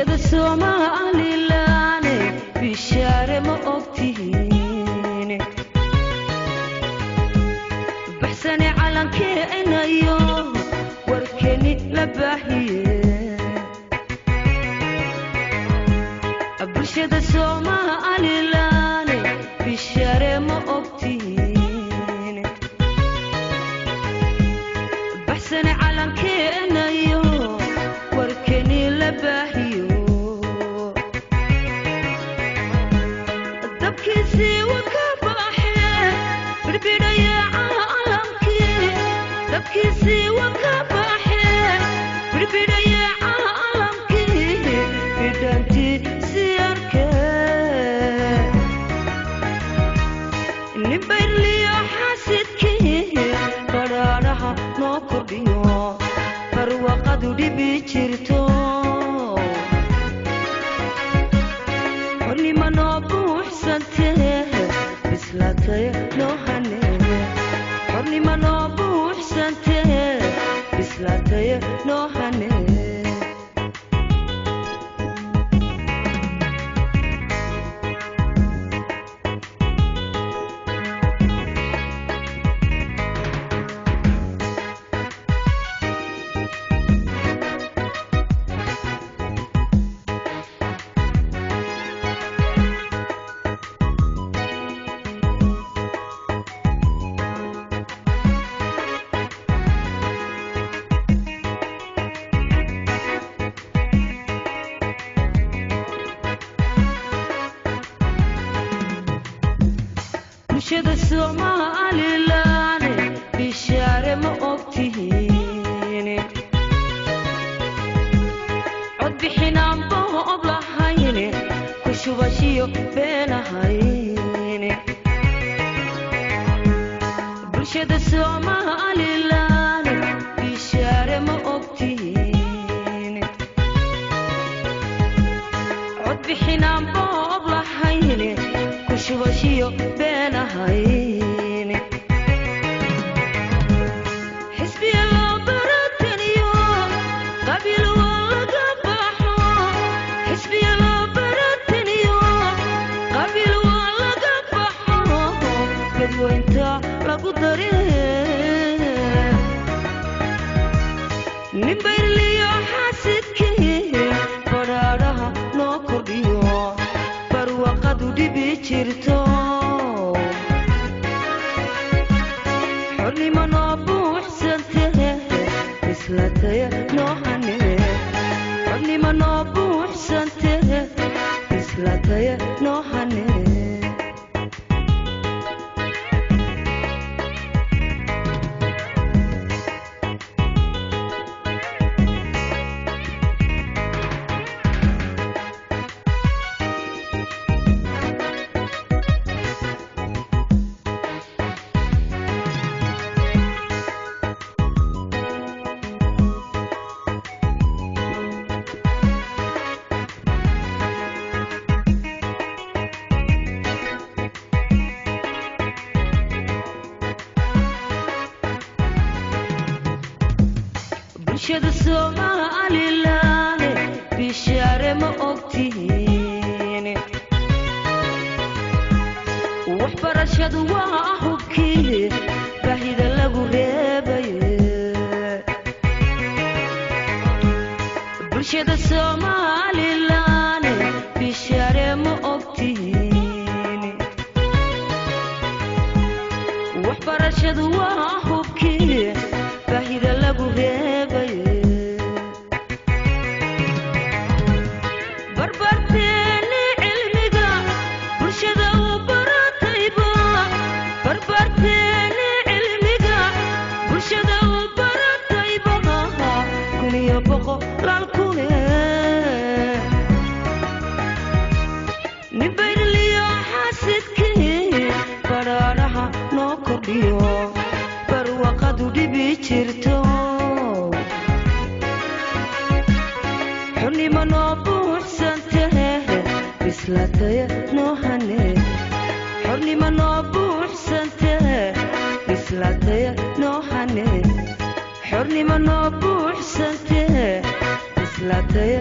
bulshada Somaliland bishaare ma ogtihiin baxsane calankeena iyo warkeeni la baahiye bulshada Somaliland bishaare ma ogtihiin baxsane calankeena iyo warkeeni la baahiyo dabkiisi waka baaxee birbiraya caalamkii dabkiisi waka baaxee birbiraya caalamkii bidanti siyarke nibayliyo xasidkii qaraaraha noo kordhiyo barwaqadu dhibi jirto xornimo noo buuxsantee bislaatay noo hanee xornimo noo buuxsantee bislaatay noo hanee bulshada Somaliland bishaare ma ogtihiin cod bixinaan boob lahayn ku shubashiyo beenahayn bulshada Somaliland bishaare ma ogtihiin cod bixinaan boob lahayn ku shubashiyo beenahayn حسبي الله برتنيو قبل والله قبحو حسبي الله برتنيو قبل والله قبحو قد وانت لقدري نبير لي حاسدكي فرارها نوكرديو برواقدو دبي جرتو حرني ما نبوح سنته بسلاتي نوحني حرني ما نبوح سنته بسلاتي نوحني bulshada Somaliland bishaare ma ogtihiin waxbarashadu waa hubkii baahida lagu reebaye bulshada Somaliland bishaare ma ogtihiin waxbarashadu waa hubkii baahida lagu reebaye barbarteeni cilmiga bulshada u baratayba barbarteeni cilmiga bulshada u baratayba kuniyo boqolaal kune nibayliyo xasidkii qaraaraha noo kordhiyo barwaqadu dhibi jirto xornimo noo buuxsantee bislaatay noo hanee xornimo noo buuxsantee bislaatay noo hanee حرني ما نبوح سنته بسلاتي